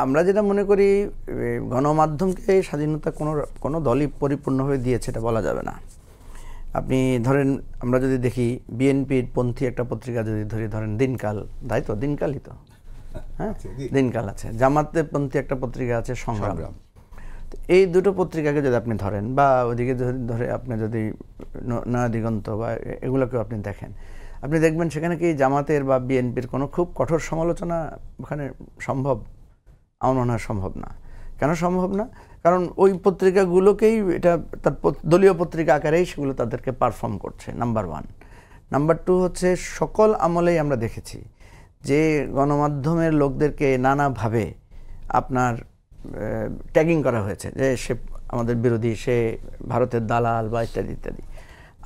আমরা যেটা মনে করি গণমাধ্যমকে স্বাধীনতা কোনো দলই পরিপূর্ণভাবে দিয়েছে এটা বলা যাবে না। আপনি ধরেন আমরা যদি দেখি বিএনপির পন্থী একটা পত্রিকা যদি ধরেন দিনকাল, তাই তো দিনকালই তো, হ্যাঁ দিনকাল আছে, জামাতের পন্থী একটা পত্রিকা আছে সংগ্রাম। এই দুটো পত্রিকাকে যদি আপনি ধরেন বা ওদিকে ধরে আপনি যদি নয়া দিগন্ত বা এগুলোকেও আপনি দেখেন, আপনি দেখবেন সেখানে কি জামাতের বা বিএনপির কোনো খুব কঠোর সমালোচনা ওখানে সম্ভব? আমার মনে হয় সম্ভব না। কেন সম্ভব না? কারণ ওই পত্রিকাগুলোকেই এটা তার দলীয় পত্রিকা আকারেই সেগুলো তাদেরকে পারফর্ম করছে, নাম্বার 1। নাম্বার 2 হচ্ছে সকল আমলেই আমরা দেখেছি যে গণমাধ্যমের লোকদেরকে নানাভাবে আপনার ট্যাগিং করা হয়েছে যে সে আমাদের বিরোধী, সে ভারতের দালাল বা ইত্যাদি ইত্যাদি।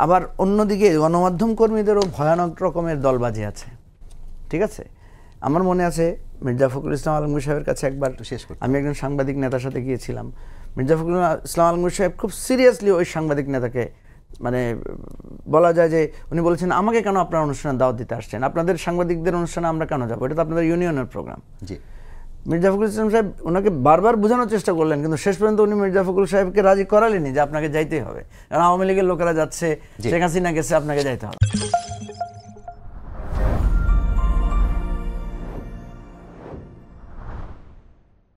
আবার অন্যদিকে গণমাধ্যম কর্মীদেরও ভয়ানক রকমের দলবাজি আছে, ঠিক আছে? আমার মনে আছে মির্জা ফখরুল ইসলাম আলমগীর সাহেবের কাছে একবার আমি একজন সাংবাদিক নেতার সাথে গিয়েছিলাম। মির্জা ফখরুল ইসলাম আলমগীর সাহেব খুব সিরিয়াসলি ওই সাংবাদিক নেতাকে, মানে বলা যায় যে উনি বলেছেন, আমাকে কেন আপনার অনুষ্ঠানে দাওয়াত দিতে আসছেন? আপনাদের সাংবাদিকদের অনুষ্ঠানে আমরা কেন যাবো? এটা তো আপনাদের ইউনিয়নের প্রোগ্রাম। জি, মির্জা ফখরুল ইসলাম সাহেব ওনাকে বারবার বোঝানোর চেষ্টা করলেন, কিন্তু শেষ পর্যন্ত উনি মির্জা ফখরুল সাহেবকে রাজি করালেনি যে আপনাকে যাইতেই হবে, কারণ আওয়ামী লীগের লোকেরা যাচ্ছে, শেখ হাসিনা গেছে, আপনাকে যাইতে হবে।